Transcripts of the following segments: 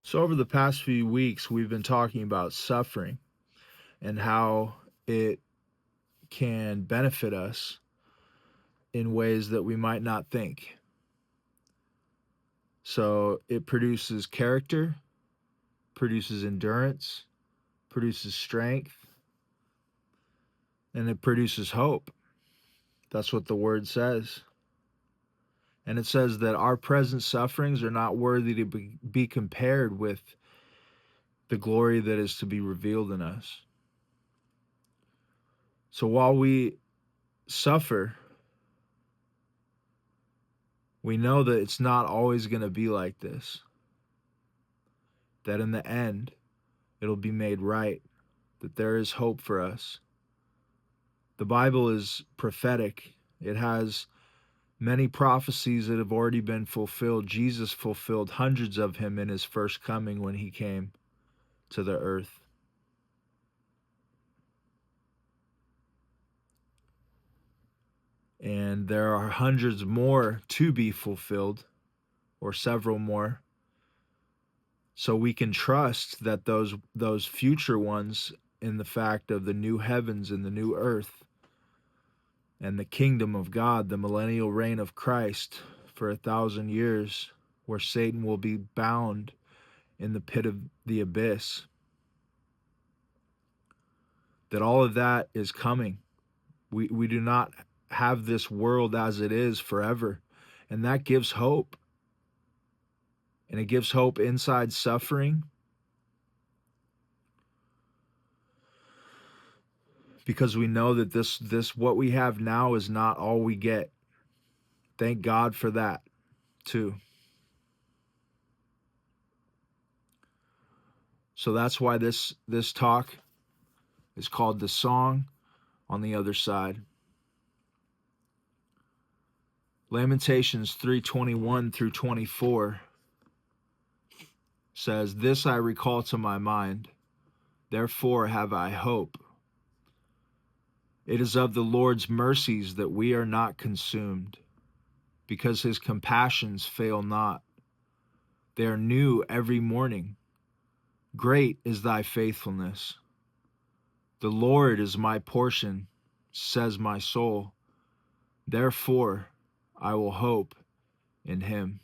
So, over the past few weeks, we've been talking about suffering and how it can benefit us in ways that we might not think. So, it produces character, produces endurance, produces strength, and it produces hope. That's what the word says. And it says that our present sufferings are not worthy to be compared with the glory that is to be revealed in us. So, while we suffer, we know that it's not always going to be like this, that in the end, it'll be made right, that there is hope for us. The Bible is prophetic. It has many prophecies that have already been fulfilled. Jesus fulfilled hundreds of them in his first coming when he came to the earth. And there are hundreds more to be fulfilled, or several more. So we can trust that those future ones, in the fact of the new heavens and the new earth and the kingdom of God, the millennial reign of Christ for 1,000 years, where Satan will be bound in the pit of the abyss, that all of that is coming. We do not have this world as it is forever, and that gives hope. And it gives hope inside suffering, because we know that this what we have now is not all we get. Thank God for that too. So that's why this talk is called The Song on the Other Side. Lamentations 3:21 through 24 says, "This I recall to my mind, therefore have I hope. It is of the Lord's mercies that we are not consumed, because his compassions fail not. They are new every morning. Great is thy faithfulness. The Lord is my portion, says my soul. Therefore I will hope in him."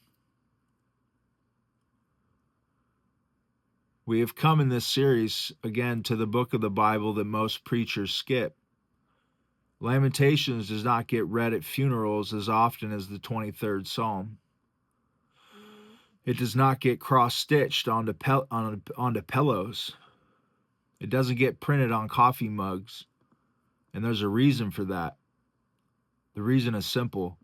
We have come in this series again to the book of the Bible that most preachers skip. Lamentations does not get read at funerals as often as the 23rd Psalm. It does not get cross-stitched onto pillows. It doesn't get printed on coffee mugs. And there's a reason for that. The reason is simple.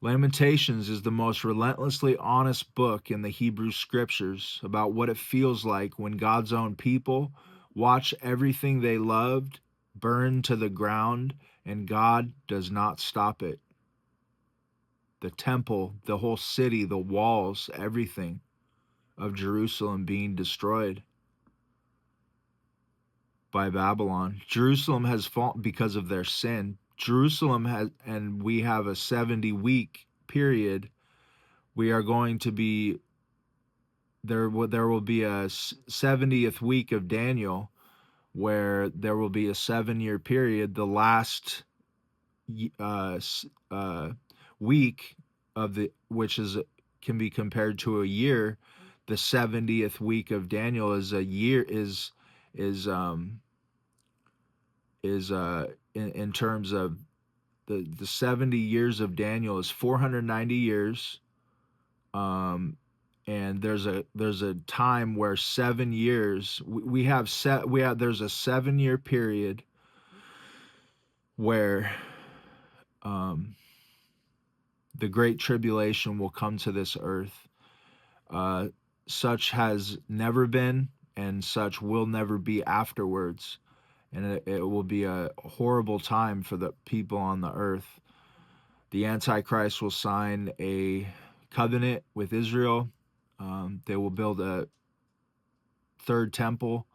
Lamentations is the most relentlessly honest book in the Hebrew Scriptures about what it feels like when God's own people watch everything they loved burn to the ground and God does not stop it. The temple, the whole city, the walls, everything of Jerusalem being destroyed by Babylon. Jerusalem has fallen because of their sin. Jerusalem has, and we have a 70-week period. We are going to be, there will be a 70th week of Daniel, where there will be a 7-year period. The last week of the, which is can be compared to a year. The 70th week of Daniel is a year, in terms of the 70 years of Daniel is 490 years. And there's a time where 7 years there's a 7-year period where the great tribulation will come to this earth. Such has never been, and such will never be afterwards. And it will be a horrible time for the people on the earth. The Antichrist will sign a covenant with Israel. They will build a third temple.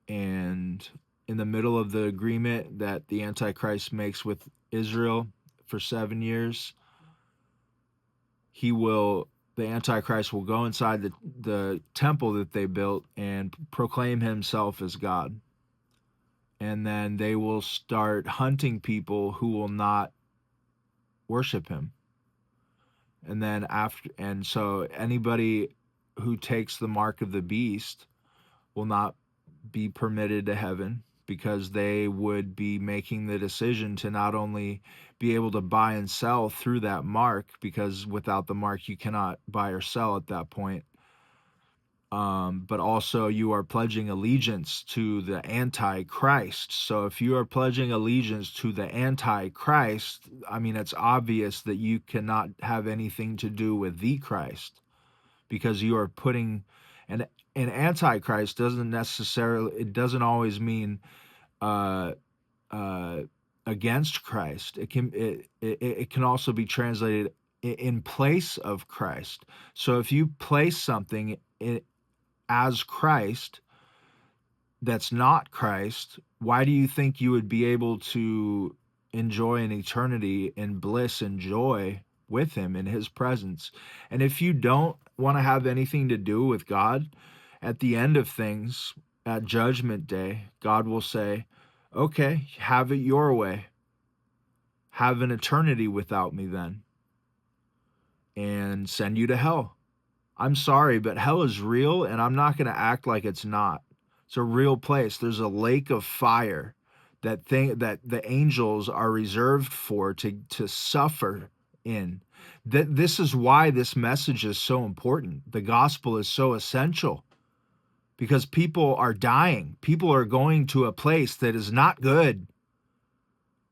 And in the middle of the agreement that the Antichrist makes with Israel for 7 years, the Antichrist will go inside the temple that they built and proclaim himself as God. And then they will start hunting people who will not worship him. And then so anybody who takes the mark of the beast will not be permitted to heaven, because they would be making the decision to not only be able to buy and sell through that mark, because without the mark you cannot buy or sell at that point, but also you are pledging allegiance to the Antichrist. So if you are pledging allegiance to the Antichrist, I mean, it's obvious that you cannot have anything to do with the Christ, because you are putting an Antichrist it doesn't always mean uh, uh, against Christ. It can also be translated in place of Christ. So if you place something as Christ that's not Christ, why do you think you would be able to enjoy an eternity in bliss and joy with him in his presence? And if you don't want to have anything to do with God, at the end of things, at Judgment Day, God will say, okay, have it your way. Have an eternity without me then, and send you to hell. I'm sorry, but hell is real, and I'm not going to act like it's not. It's a real place. There's a lake of fire that the angels are reserved for to suffer in. This is why this message is so important. The gospel is so essential, because people are dying. People are going to a place that is not good.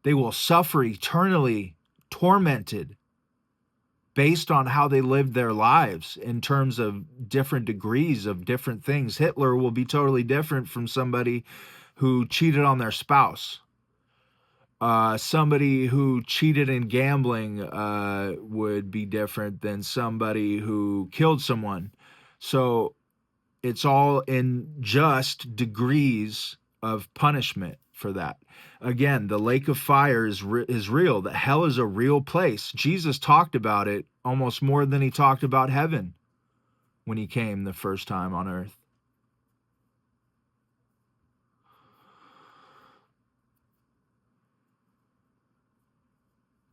They will suffer eternally, tormented, based on how they lived their lives in terms of different degrees of different things. Hitler will be totally different from somebody who cheated on their spouse. Somebody who cheated in gambling would be different than somebody who killed someone. So it's all in just degrees of punishment for that. Again, the lake of fire is real. That hell is a real place. Jesus talked about it almost more than he talked about heaven when he came the first time on earth.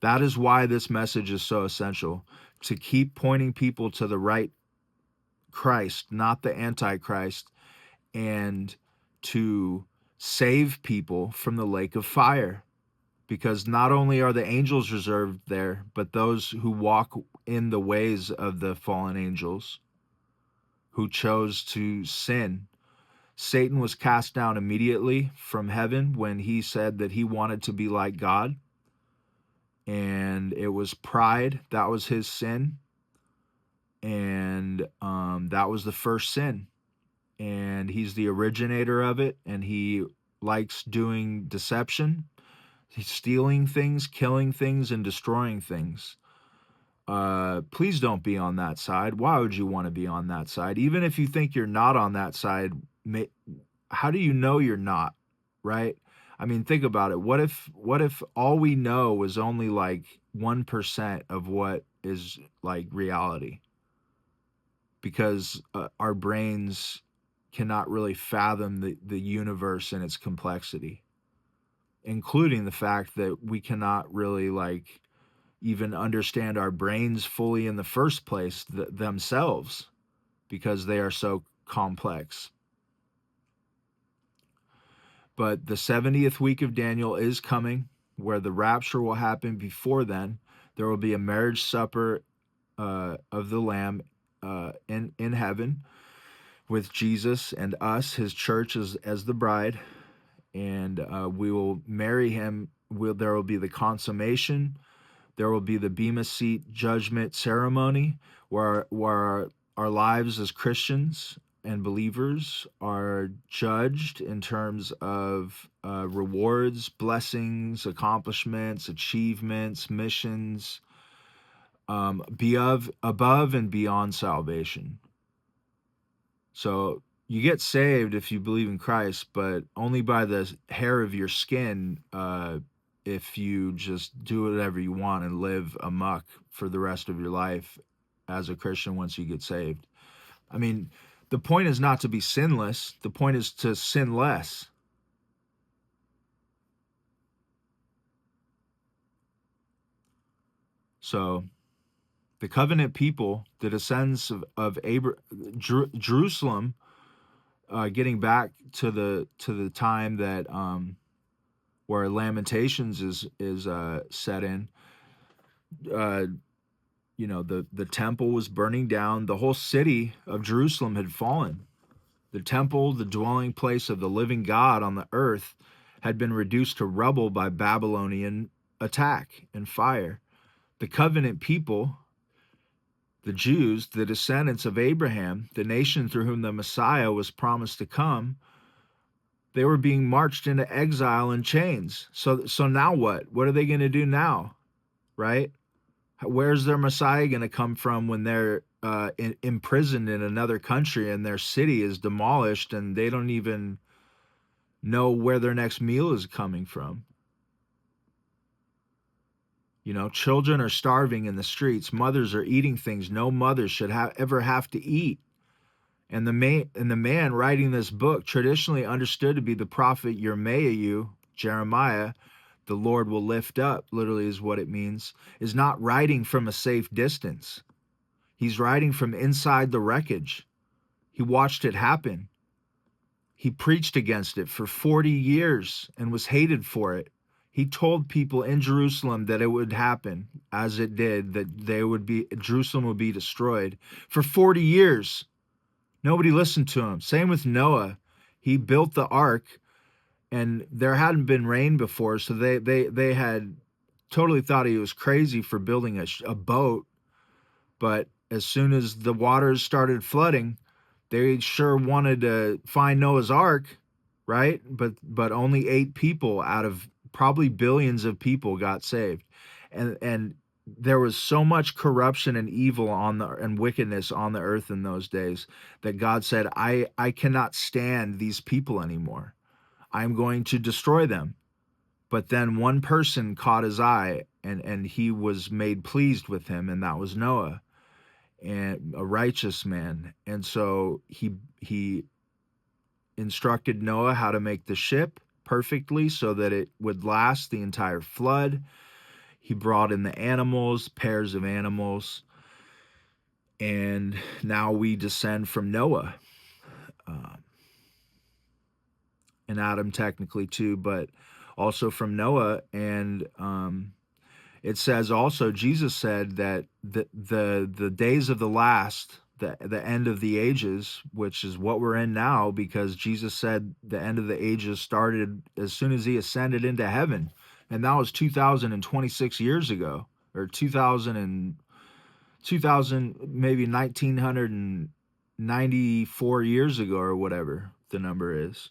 That is why this message is so essential, to keep pointing people to the right Christ, not the Antichrist, and to save people from the lake of fire. Because not only are the angels reserved there, but those who walk in the ways of the fallen angels, who chose to sin. Satan was cast down immediately from heaven when he said that he wanted to be like God. And it was pride. That was his sin. And that was the first sin. And he's the originator of it. And he likes doing deception. He's stealing things, killing things, and destroying things. Please don't be on that side. Why would you want to be on that side? Even if you think you're not on that side, how do you know you're not, right? I mean, think about it. What if all we know was only like 1% of what is like reality? Because our brains cannot really fathom the universe and its complexity, including the fact that we cannot really like even understand our brains fully in the first place themselves, because they are so complex. But the 70th week of Daniel is coming, where the rapture will happen. Before then, there will be a marriage supper of the Lamb in heaven with Jesus and us, his church, as the bride. And we will marry him. There will be the consummation. There will be the Bema Seat judgment ceremony, where our lives as Christians and believers are judged in terms of rewards, blessings, accomplishments, achievements, missions, above and beyond salvation. So you get saved if you believe in Christ, but only by the hair of your skin if you just do whatever you want and live amok for the rest of your life as a Christian once you get saved. I mean, the point is not to be sinless. The point is to sin less. So the covenant people, the descendants of Jerusalem, getting back to the time that where Lamentations is set in. You know, the temple was burning down. The whole city of Jerusalem had fallen. The temple, the dwelling place of the living God on the earth, had been reduced to rubble by Babylonian attack and fire. The covenant people, the Jews, the descendants of Abraham, the nation through whom the Messiah was promised to come, they were being marched into exile in chains. So now what? What are they going to do now? Right? Where's their Messiah going to come from when they're imprisoned in another country and their city is demolished and they don't even know where their next meal is coming from? You know, children are starving in the streets. Mothers are eating things no mother should ever have to eat. And the man writing this book, traditionally understood to be the prophet Jeremiah, the Lord will lift up, literally is what it means, is not writing from a safe distance. He's writing from inside the wreckage. He watched it happen. He preached against it for 40 years and was hated for it. He told people in Jerusalem that it would happen, as it did, that Jerusalem would be destroyed. For 40 years, nobody listened to him. Same with Noah. He built the ark, and there hadn't been rain before, so they had totally thought he was crazy for building a boat. But as soon as the waters started flooding, they sure wanted to find Noah's ark, right? But only 8 people out of probably billions of people got saved. And there was so much corruption and evil and wickedness on the earth in those days that God said, I cannot stand these people anymore. I'm going to destroy them. But then one person caught his eye, and he was made pleased with him, and that was Noah, and a righteous man. And so he instructed Noah how to make the ship perfectly so that it would last the entire flood. He brought in the animals, pairs of animals, and now we descend from Noah, and Adam technically too, but also from Noah. And it says also, Jesus said that the days of the last, the end of the ages, which is what we're in now, because Jesus said the end of the ages started as soon as he ascended into heaven. And that was 2026 years ago, or 2000, maybe 1994 years ago, or whatever the number is,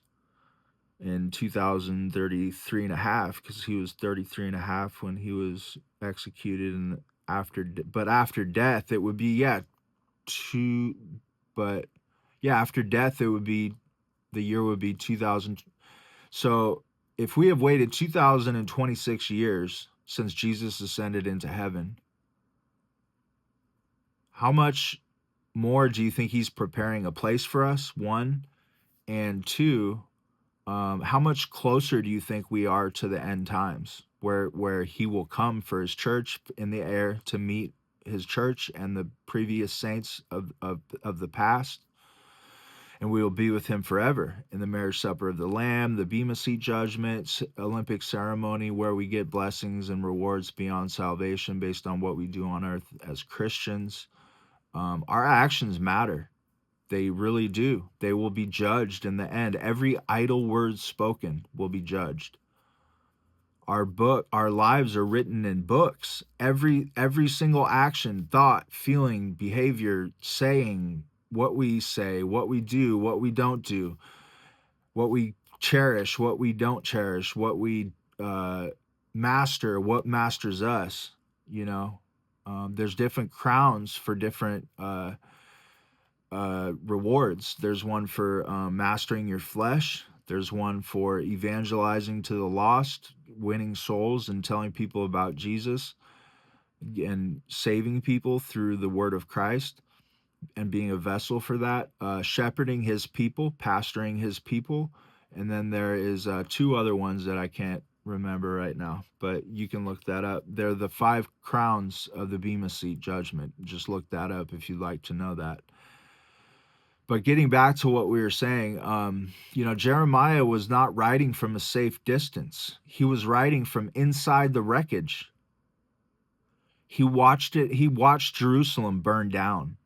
in 2033 and a half, because he was 33 and a half when he was executed. And after death, it would be, after death, it would be, the year would be 2000. So if we have waited 2026 years since Jesus ascended into heaven, how much more do you think he's preparing a place for us? One, and two, how much closer do you think we are to the end times, where he will come for his church in the air to meet his church and the previous saints of the past, and we will be with him forever in the marriage supper of the Lamb, the Bema Seat judgment, Olympic ceremony, where we get blessings and rewards beyond salvation based on what we do on earth as Christians. Our actions matter. They really do. They will be judged in the end. Every idle word spoken will be judged. Our lives are written in books. Every single action, thought, feeling, behavior, saying, what we say, what we do, what we don't do, what we cherish, what we don't cherish, what we master, what masters us. You know, there's different crowns for different rewards. There's one for mastering your flesh. There's one for evangelizing to the lost, winning souls and telling people about Jesus. and saving people through the word of Christ and being a vessel for that, shepherding his people, pastoring his people. And then there is two other ones that I can't remember right now, but you can look that up. They're the 5 crowns of the Bema Seat judgment. Just look that up if you'd like to know that. But getting back to what we were saying, Jeremiah was not writing from a safe distance. He was writing from inside the wreckage. He watched Jerusalem burn down.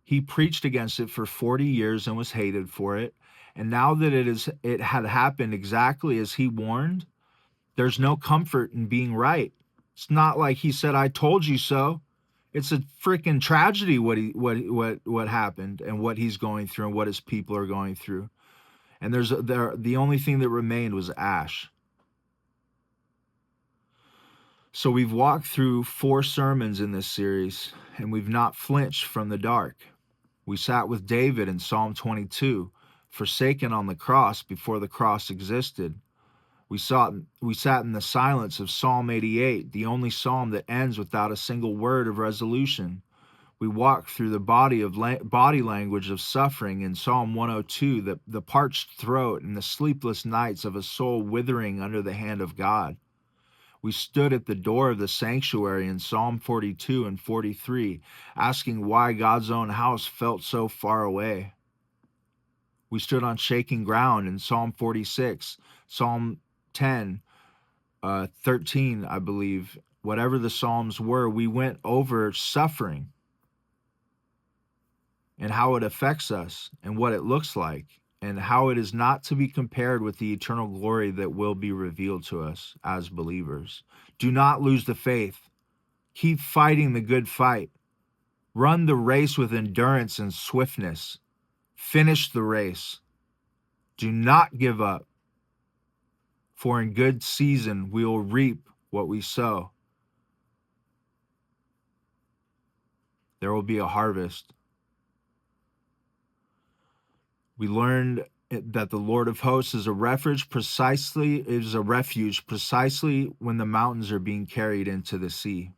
He preached against it for 40 years and was hated for it. And now that it had happened exactly as he warned, there's no comfort in being right. It's not like he said, "I told you so." It's a freaking tragedy what happened and what he's going through and what his people are going through. And the only thing that remained was ash. So we've walked through 4 sermons in this series, and we've not flinched from the dark. We sat with David in Psalm 22, forsaken on the cross before the cross existed. We sat in the silence of Psalm 88, the only psalm that ends without a single word of resolution. We walked through the body language of suffering in Psalm 102, the parched throat and the sleepless nights of a soul withering under the hand of God. We stood at the door of the sanctuary in Psalm 42 and 43, asking why God's own house felt so far away. We stood on shaking ground in Psalm 46, Psalm 10, 13, I believe. Whatever the Psalms were, we went over suffering and how it affects us and what it looks like, and how it is not to be compared with the eternal glory that will be revealed to us as believers. Do not lose the faith. Keep fighting the good fight. Run the race with endurance and swiftness. Finish the race. Do not give up, for in good season we will reap what we sow. There will be a harvest. We learned that the Lord of hosts is a refuge precisely when the mountains are being carried into the sea.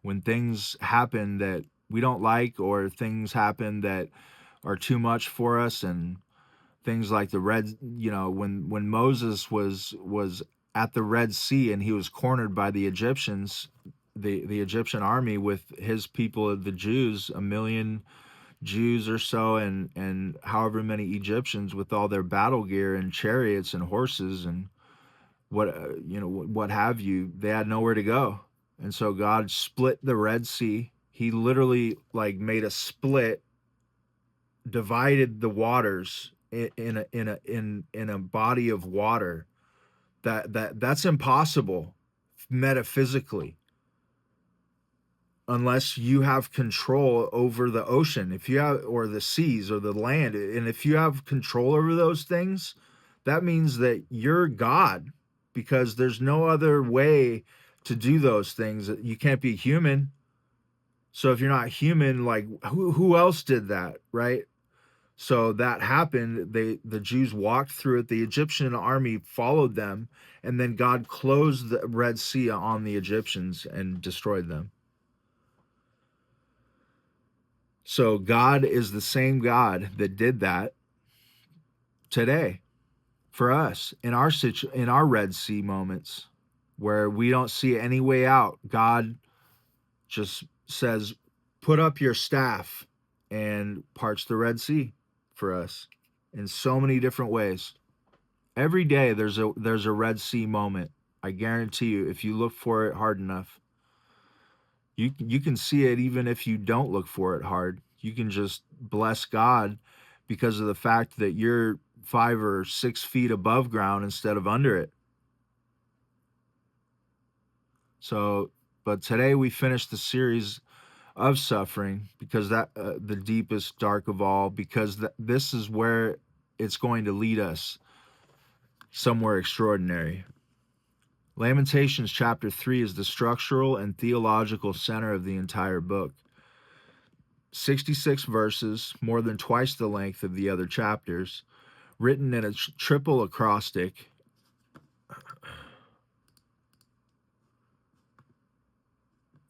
When things happen that we don't like, or things happen that are too much for us, and things like the when Moses was at the Red Sea and he was cornered by the Egyptians, the Egyptian army with his people, the Jews, 1 million Jews or so, and however many Egyptians with all their battle gear and chariots and horses and what have you. They had nowhere to go, and so God split the Red Sea. He literally made a split, divided the waters in a body of water. That's impossible metaphysically, unless you have control over the ocean, if you have, or the seas or the land. And if you have control over those things, that means that you're God, because there's no other way to do those things. You can't be human. So if you're not human, who else did that, right? So that happened. The Jews walked through it. The Egyptian army followed them, and then God closed the Red Sea on the Egyptians and destroyed them. So God is the same God that did that today for us in our Red Sea moments where we don't see any way out. God just says, "Put up your staff," and parts the Red Sea for us in so many different ways. Every day there's a Red Sea moment. I guarantee you, if you look for it hard enough, you can see it. Even if you don't look for it hard, you can just bless God because of the fact that you're 5 or 6 feet above ground instead of under it. So, but today we finished the series of suffering, because that the deepest dark of all, because this is where it's going to lead us somewhere extraordinary. Lamentations chapter 3 is the structural and theological center of the entire book. 66 verses, more than twice the length of the other chapters, written in a triple acrostic.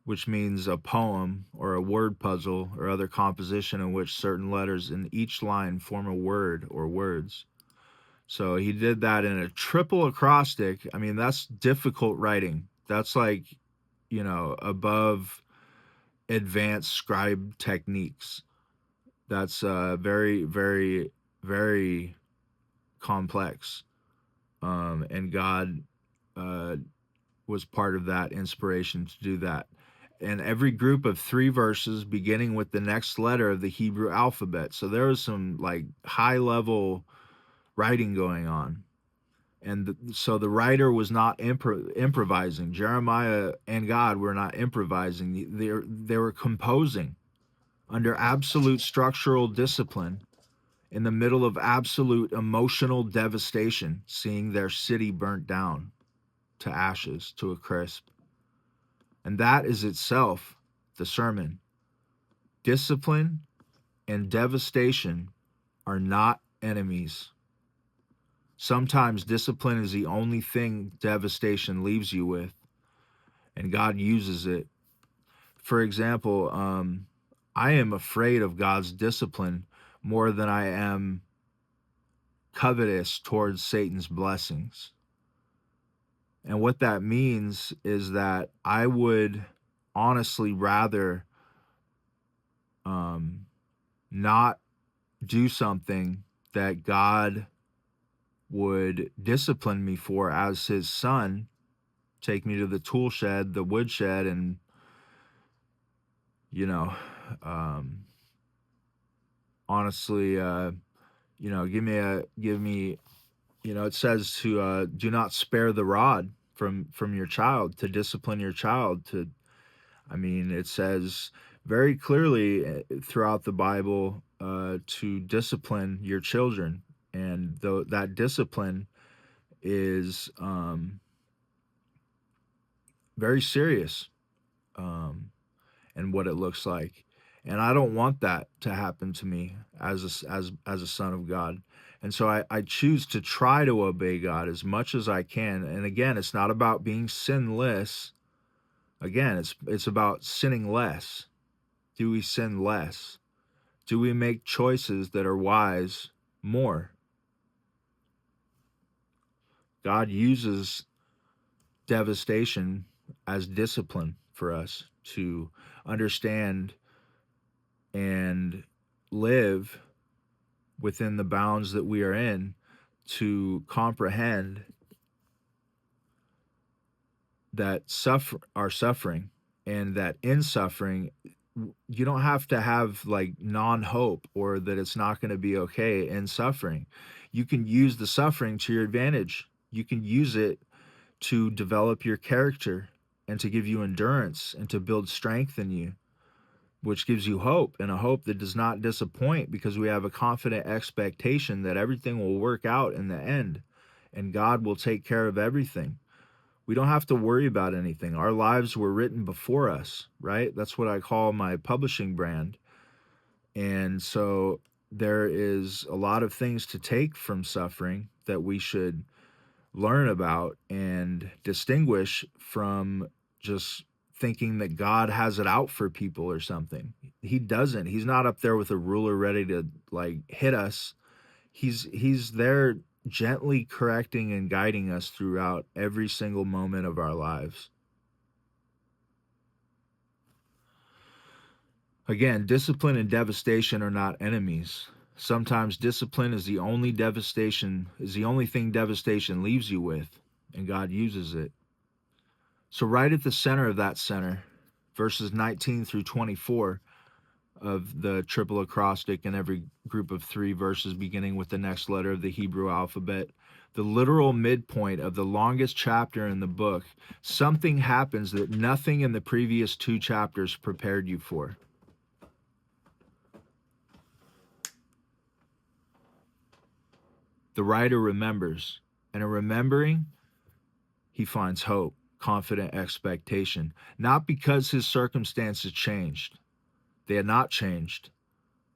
which means a poem or a word puzzle or other composition in which certain letters in each line form a word or words. So he did that in a triple acrostic. I mean, that's difficult writing. That's like, above advanced scribe techniques. That's very, very, very complex. And God was part of that inspiration to do that. And every group of 3 verses beginning with the next letter of the Hebrew alphabet. So there was some like high level writing going on. And so the writer was not improvising. Jeremiah and God were not improvising. They were composing under absolute structural discipline in the middle of absolute emotional devastation, seeing their city burnt down to ashes, to a crisp. And that is itself the sermon. Discipline and devastation are not enemies. Sometimes discipline is the only thing devastation leaves you with, and God uses it. For example, I am afraid of God's discipline more than I am covetous towards Satan's blessings. And what that means is that I would honestly rather not do something that God would discipline me for as his son, take me to the tool shed, the wood shed, and, honestly, give me, it says to do not spare the rod from your child, to discipline your child, it says very clearly throughout the Bible to discipline your children. And that discipline is very serious and what it looks like. And I don't want that to happen to me as a son of God. And so I choose to try to obey God as much as I can. And again, it's not about being sinless. Again, it's about sinning less. Do we sin less? Do we make choices that are wise more? God uses devastation as discipline for us to understand and live within the bounds that we are in, to comprehend that our suffering, and that in suffering you don't have to have like non-hope or that it's not going to be okay in suffering. You can use the suffering to your advantage. You can use it to develop your character and to give you endurance and to build strength in you, which gives you hope, and a hope that does not disappoint, because we have a confident expectation that everything will work out in the end and God will take care of everything. We don't have to worry about anything. Our lives were written before us, right? That's what I call my publishing brand. And so there is a lot of things to take from suffering that we should learn about and distinguish from just thinking that God has it out for people or something. He doesn't. He's not up there with a ruler ready to like hit us. He's there gently correcting and guiding us throughout every single moment of our lives. Again, discipline and devastation are not enemies. Sometimes discipline is the only thing devastation leaves you with, and God uses it. So right at the center of that center, verses 19 through 24 of the triple acrostic, in every group of 3 verses beginning with the next letter of the Hebrew alphabet, the literal midpoint of the longest chapter in the book, something happens that nothing in the previous 2 chapters prepared you for. The writer remembers, and in remembering, he finds hope, confident expectation, not because his circumstances changed. They had not changed.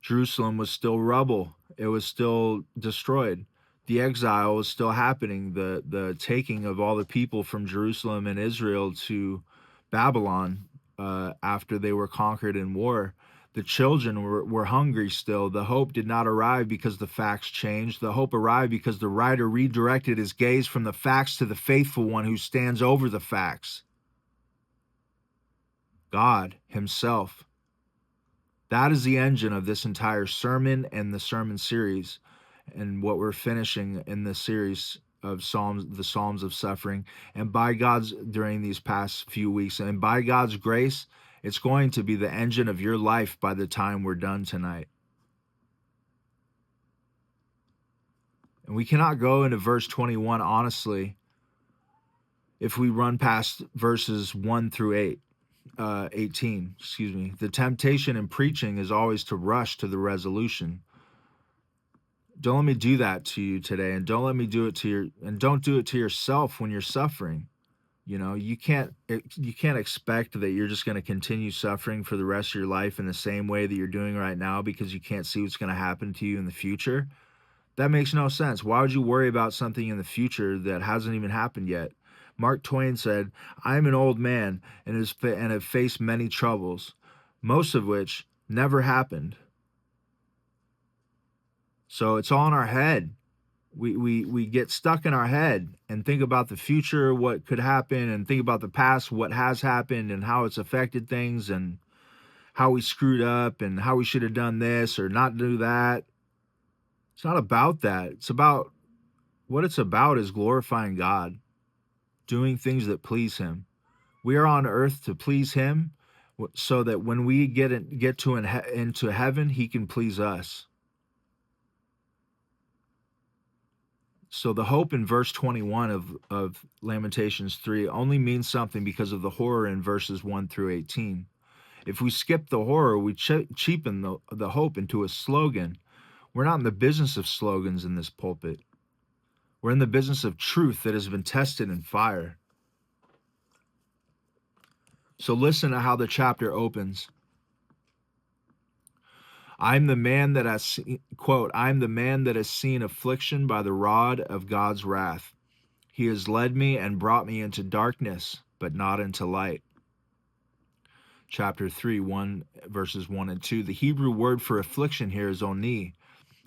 Jerusalem was still rubble. It was still destroyed. The exile was still happening. The taking of all the people from Jerusalem and Israel to Babylon after they were conquered in war. The children were hungry still. The hope did not arrive because the facts changed. The hope arrived because the writer redirected his gaze from the facts to the faithful one who stands over the facts, God himself. That is the engine of this entire sermon and the sermon series, and what we're finishing in this series of Psalms, the Psalms of Suffering. And by God's, during these past few weeks, and by God's grace, it's going to be the engine of your life by the time we're done tonight. And we cannot go into verse 21, honestly, if we run past verses 1 through 18. The temptation in preaching is always to rush to the resolution. Don't let me do that to you today, and don't let me do it to don't do it to yourself when you're suffering. You know, you can't expect that you're just going to continue suffering for the rest of your life in the same way that you're doing right now because you can't see what's going to happen to you in the future. That makes no sense. Why would you worry about something in the future that hasn't even happened yet? Mark Twain said, "I am an old man and have faced many troubles, most of which never happened." So it's all in our head. We get stuck in our head and think about the future, what could happen, and think about the past, what has happened and how it's affected things and how we screwed up and how we should have done this or not do that. It's not about that. What it's about is glorifying God, doing things that please him. We are on earth to please him so that when we get into heaven, he can please us. So the hope in verse 21 of Lamentations 3 only means something because of the horror in verses 1 through 18. If we skip the horror, we cheapen the hope into a slogan. We're not in the business of slogans in this pulpit. We're in the business of truth that has been tested in fire. So listen to how the chapter opens. I'm the man that has quote, "I'm the man that has seen affliction by the rod of God's wrath. He has led me and brought me into darkness, but not into light." Chapter 3, verses 1 and 2. The Hebrew word for affliction here is oni,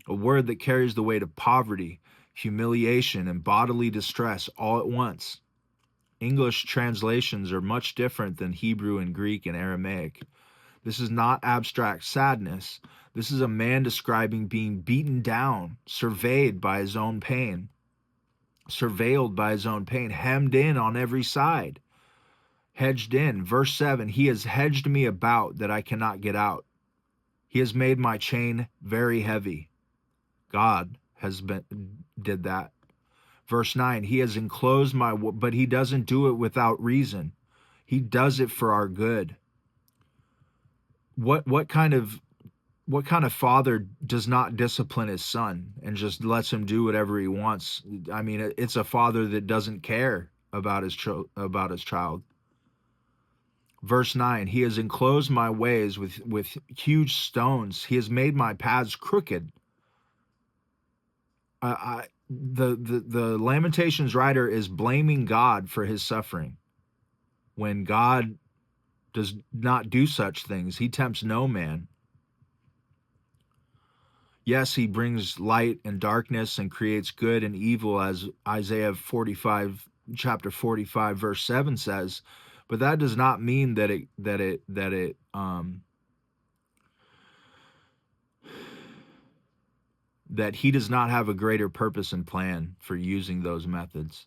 a word that carries the weight of poverty, humiliation, and bodily distress all at once. English translations are much different than Hebrew and Greek and Aramaic. This is not abstract sadness. This is a man describing being beaten down, surveilled by his own pain, hemmed in on every side, hedged in. Verse 7, he has hedged me about that I cannot get out. He has made my chain very heavy. God did that. Verse 9, he has enclosed but he doesn't do it without reason. He does it for our good. What kind of father does not discipline his son and just lets him do whatever he wants? I mean, it's a father that doesn't care about his child. Verse 9, he has enclosed my ways with huge stones. He has made my paths crooked. The Lamentations writer is blaming God for his suffering when God does not do such things. He tempts no man. Yes, he brings light and darkness and creates good and evil, as Isaiah 45, chapter 45, verse 7 says, but that does not mean that he does not have a greater purpose and plan for using those methods.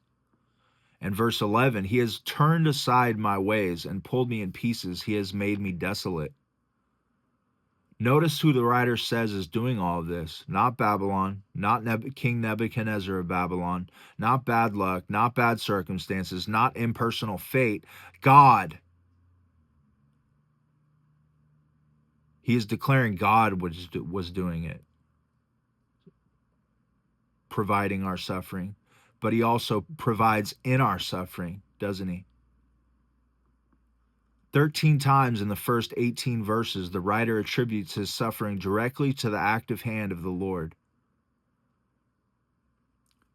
And verse 11, he has turned aside my ways and pulled me in pieces. He has made me desolate. Notice who the writer says is doing all of this. Not Babylon, not King Nebuchadnezzar of Babylon, not bad luck, not bad circumstances, not impersonal fate. God. He is declaring God was doing it, providing our suffering. But he also provides in our suffering, doesn't he? 13 times in the first 18 verses, the writer attributes his suffering directly to the active hand of the Lord.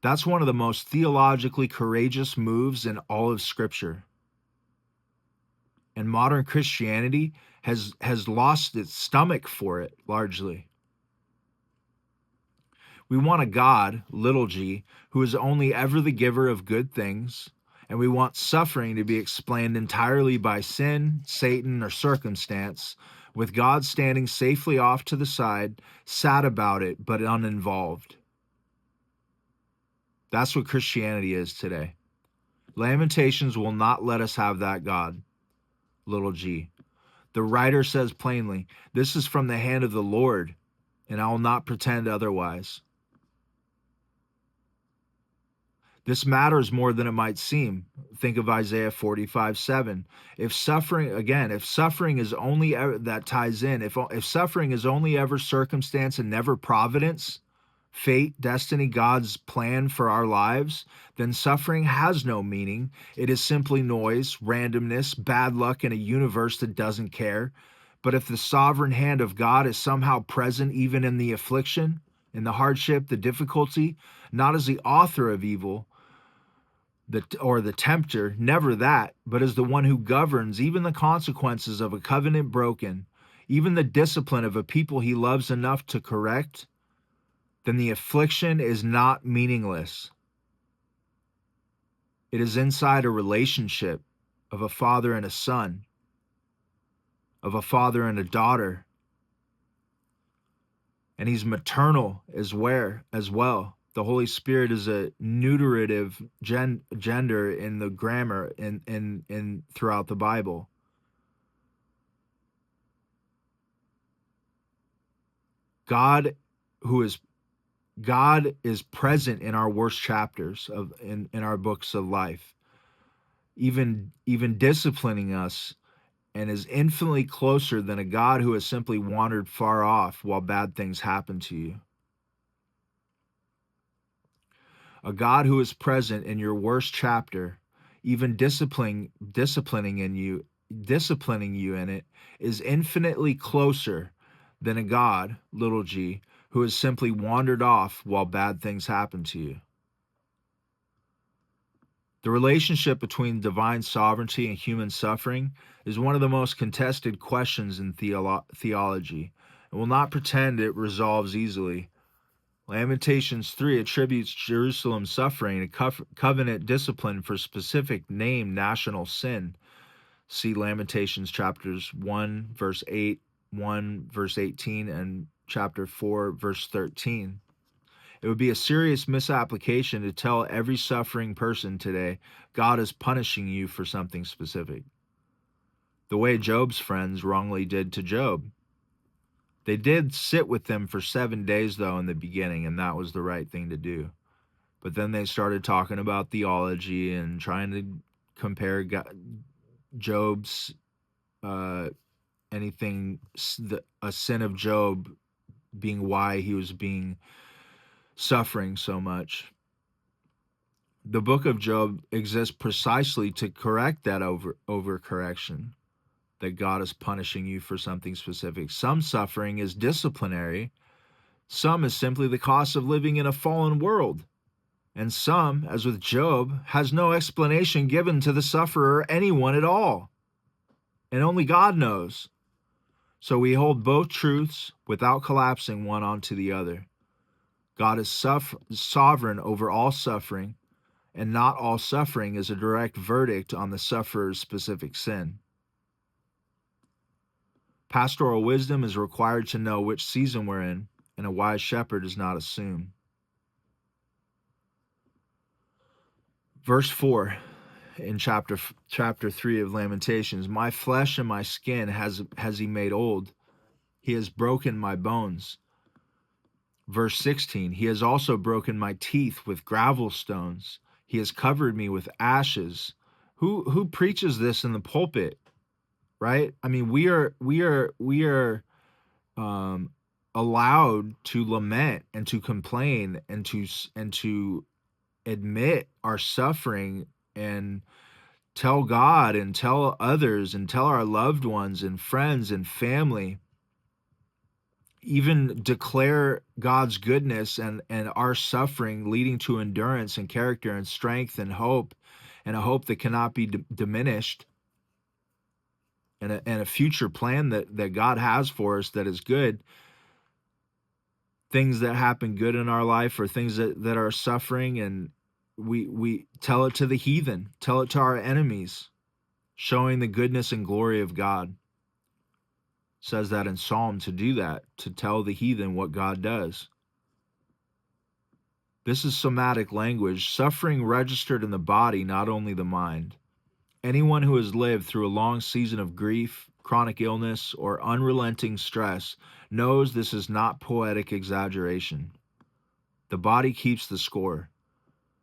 That's one of the most theologically courageous moves in all of Scripture. And modern Christianity has lost its stomach for it largely. We want a God, little g, who is only ever the giver of good things, and we want suffering to be explained entirely by sin, Satan, or circumstance, with God standing safely off to the side, sad about it, but uninvolved. That's what Christianity is today. Lamentations will not let us have that God, little g. The writer says plainly, "This is from the hand of the Lord, and I will not pretend otherwise." This matters more than it might seem. Think of Isaiah 45:7. If suffering is only that ties in, if suffering is only ever circumstance and never providence, fate, destiny, God's plan for our lives, then suffering has no meaning. It is simply noise, randomness, bad luck in a universe that doesn't care. But if the sovereign hand of God is somehow present even in the affliction, in the hardship, the difficulty, not as the author of evil, or the tempter, never that, but as the one who governs even the consequences of a covenant broken, even the discipline of a people he loves enough to correct, then the affliction is not meaningless. It is inside a relationship of a father and a son, of a father and a daughter. And he's maternal as well. The Holy Spirit is a neuterative gender in the grammar in throughout the Bible. God is present in our worst chapters in our books of life, even disciplining us, and is infinitely closer than a God who has simply wandered far off while bad things happen to you. A God who is present in your worst chapter, even disciplining you in it, is infinitely closer than a God, little g, who has simply wandered off while bad things happen to you. The relationship between divine sovereignty and human suffering is one of the most contested questions in theology, and will not pretend it resolves easily. Lamentations 3 attributes Jerusalem's suffering to covenant discipline for specific named national sin. See Lamentations chapters 1, verse 8, 1, verse 18, and chapter 4, verse 13. It would be a serious misapplication to tell every suffering person today, God is punishing you for something specific. The way Job's friends wrongly did to Job. They did sit with them for 7 days, though, in the beginning, and that was the right thing to do. But then they started talking about theology and trying to compare Job's a sin of Job being why he was suffering so much. The book of Job exists precisely to correct that overcorrection, that God is punishing you for something specific. Some suffering is disciplinary. Some is simply the cost of living in a fallen world. And some, as with Job, has no explanation given to the sufferer or anyone at all. And only God knows. So we hold both truths without collapsing one onto the other. God is sovereign over all suffering, and not all suffering is a direct verdict on the sufferer's specific sin. Pastoral wisdom is required to know which season we're in, and a wise shepherd does not assume. Verse 4 in chapter 3 of Lamentations, my flesh and my skin has he made old. He has broken my bones. Verse 16, he has also broken my teeth with gravel stones. He has covered me with ashes. Who preaches this in the pulpit, right? I mean, we are allowed to lament and to complain and to admit our suffering and tell God and tell others and tell our loved ones and friends and family, even declare God's goodness and our suffering leading to endurance and character and strength and hope, and a hope that cannot be diminished. and a future plan that God has for us that is good, things that happen good in our life or things that are suffering, and we tell it to the heathen, tell it to our enemies, showing the goodness and glory of God. It says that in Psalm to do that, to tell the heathen what God does. This is somatic language, suffering registered in the body, not only the mind. Anyone who has lived through a long season of grief, chronic illness, or unrelenting stress knows this is not poetic exaggeration. The body keeps the score.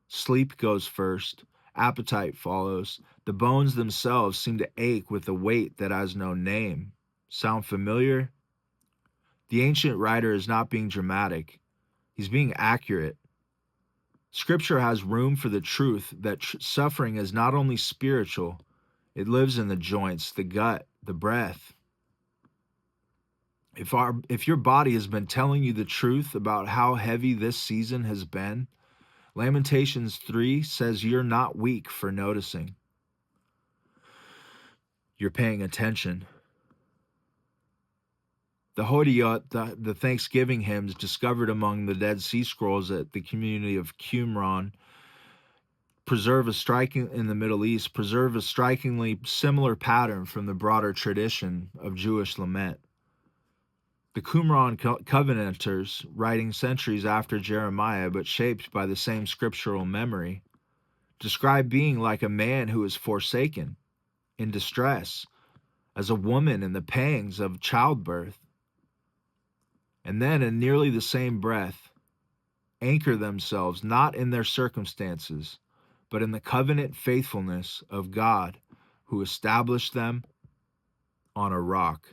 Sleep goes first, appetite follows. The bones themselves seem to ache with a weight that has no name. Sound familiar? The ancient writer is not being dramatic. He's being accurate. Scripture has room for the truth that suffering is not only spiritual, it lives in the joints, the gut, the breath. If your body has been telling you the truth about how heavy this season has been, Lamentations 3 says you're not weak for noticing. You're paying attention. The Hodiyot, the Thanksgiving hymns discovered among the Dead Sea Scrolls at the community of Qumran, in the Middle East, preserve a strikingly similar pattern from the broader tradition of Jewish lament. The Qumran Covenanters, writing centuries after Jeremiah but shaped by the same scriptural memory, describe being like a man who is forsaken, in distress, as a woman in the pangs of childbirth. And then, in nearly the same breath, anchor themselves not in their circumstances, but in the covenant faithfulness of God, who established them on a rock.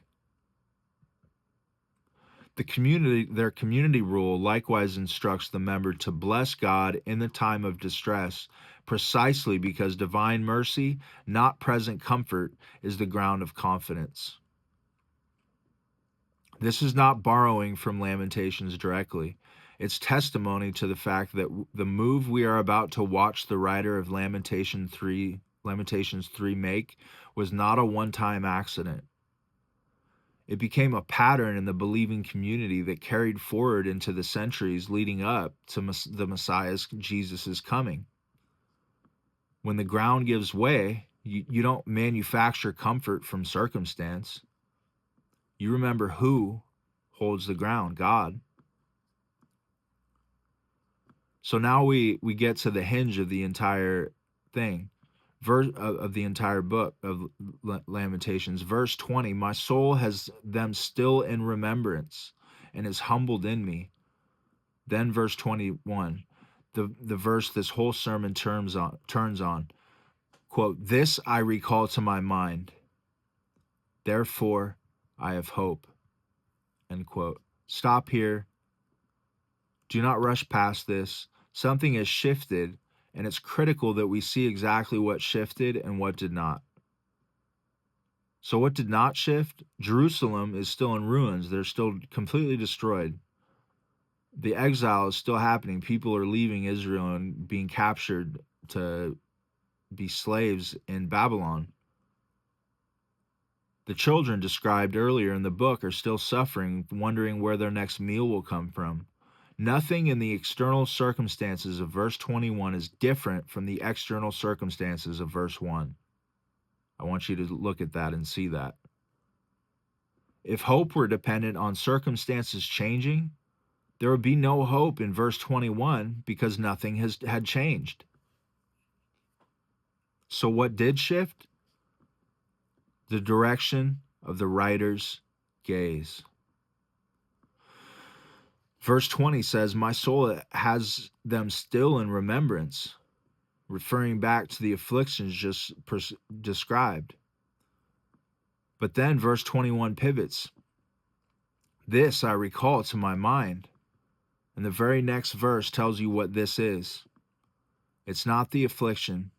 Their community rule likewise instructs the member to bless God in the time of distress, precisely because divine mercy, not present comfort, is the ground of confidence. This is not borrowing from Lamentations directly. It's testimony to the fact that the move we are about to watch the writer of Lamentations 3 make was not a one-time accident. It became a pattern in the believing community that carried forward into the centuries leading up to the Messiah's, Jesus' coming. When the ground gives way, you don't manufacture comfort from circumstance. You remember who holds the ground, God. So now we get to the hinge of the entire thing, of the entire book of Lamentations. Verse 20, my soul has them still in remembrance and is humbled in me. Then verse 21, the verse this whole sermon turns on. Quote, this I recall to my mind, therefore I have hope. End quote. Stop here. Do not rush past this. Something has shifted, and it's critical that we see exactly what shifted and what did not. So what did not shift? Jerusalem is still in ruins. They're still completely destroyed. The exile is still happening. People are leaving Israel and being captured to be slaves in Babylon. The children described earlier in the book are still suffering, wondering where their next meal will come from. Nothing in the external circumstances of verse 21 is different from the external circumstances of verse 1. I want you to look at that and see that. If hope were dependent on circumstances changing, there would be no hope in verse 21 because nothing had changed. So what did shift? The direction of the writer's gaze. Verse 20 says, my soul has them still in remembrance, referring back to the afflictions just described. But then verse 21 pivots. This I recall to my mind. And the very next verse tells you what this is. It's not the affliction.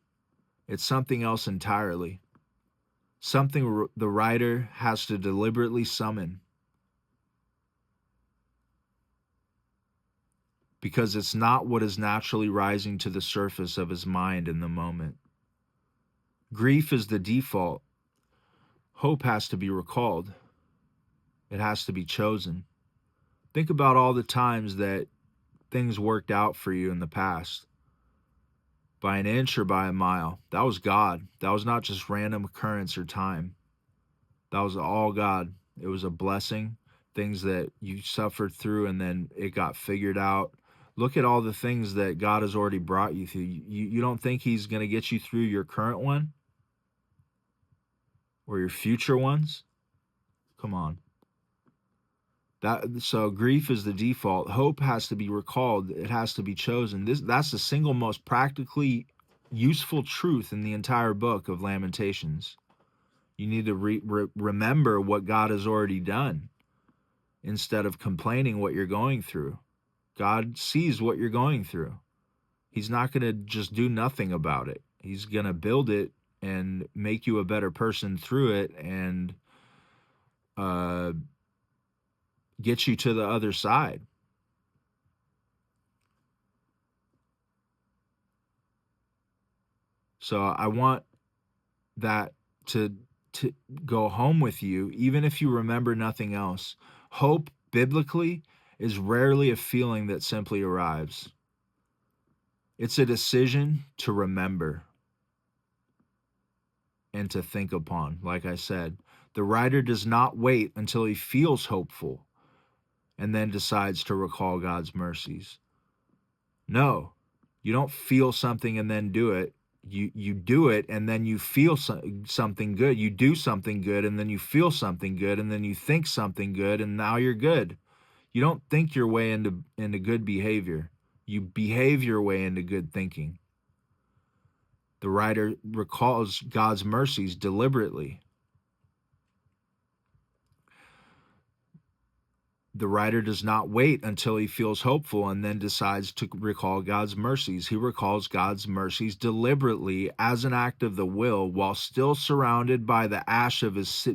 It's something else entirely. Something the writer has to deliberately summon. Because it's not what is naturally rising to the surface of his mind in the moment. Grief is the default. Hope has to be recalled. It has to be chosen. Think about all the times that things worked out for you in the past, by an inch or by a mile. That was God. That was not just random occurrence or time. That was all God. It was a blessing, things that you suffered through and then it got figured out. Look at all the things that God has already brought you through. You don't think he's going to get you through your current one or your future ones? Come on. So grief is the default. Hope has to be recalled. It has to be chosen. That's the single most practically useful truth in the entire book of Lamentations. You need to remember what God has already done instead of complaining what you're going through. God sees what you're going through. He's not going to just do nothing about it. He's going to build it and make you a better person through it and get you to the other side. So I want that to go home with you, even if you remember nothing else. Hope, biblically, is rarely a feeling that simply arrives. It's a decision to remember and to think upon. Like I said, the writer does not wait until he feels hopeful and then decides to recall God's mercies. No, you don't feel something and then do it. You do it and then you feel something good. You do something good and then you feel something good and then you think something good and now you're good. You don't think your way into good behavior. You behave your way into good thinking. The writer recalls God's mercies deliberately. The writer does not wait until he feels hopeful and then decides to recall God's mercies. He recalls God's mercies deliberately as an act of the will while still surrounded by the ash of his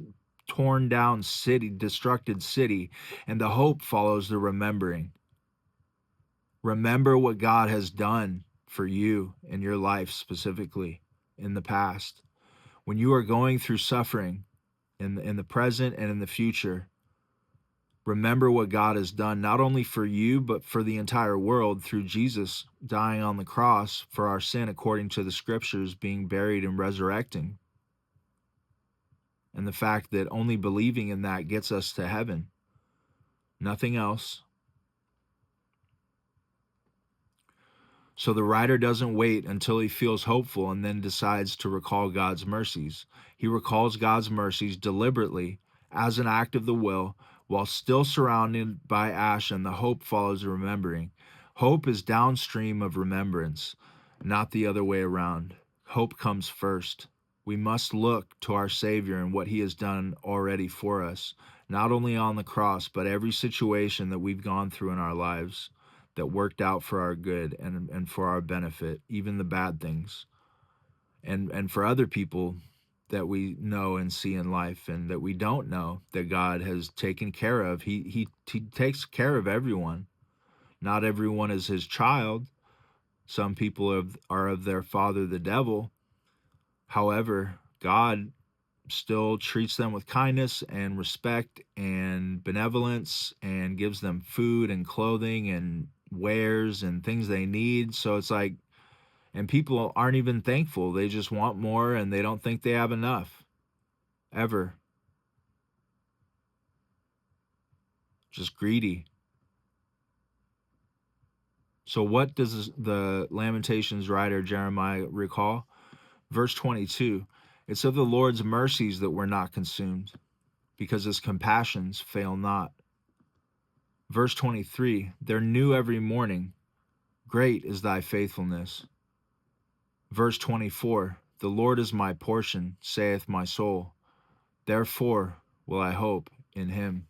torn down city, destructed city, and the hope follows the remembering. Remember what God has done for you in your life, specifically in the past. When you are going through suffering in the present and in the future, remember what God has done, not only for you, but for the entire world through Jesus dying on the cross for our sin according to the scriptures, being buried and resurrecting. And the fact that only believing in that gets us to heaven. Nothing else. So the writer doesn't wait until he feels hopeful and then decides to recall God's mercies. He recalls God's mercies deliberately as an act of the will, while still surrounded by ash, and the hope follows the remembering. Hope is downstream of remembrance, not the other way around. Hope comes first. We must look to our Savior and what he has done already for us, not only on the cross, but every situation that we've gone through in our lives that worked out for our good and for our benefit, even the bad things. And for other people that we know and see in life and that we don't know that God has taken care of. He takes care of everyone. Not everyone is his child. Some people are of their father, the devil. However, God still treats them with kindness and respect and benevolence and gives them food and clothing and wares and things they need. So it's like, and people aren't even thankful. They just want more and they don't think they have enough. Ever. Just greedy. So what does the Lamentations writer Jeremiah recall? Verse 22, it's of the Lord's mercies that we're not consumed, because his compassions fail not. Verse 23, they're new every morning. Great is thy faithfulness. Verse 24, the Lord is my portion, saith my soul. Therefore will I hope in him.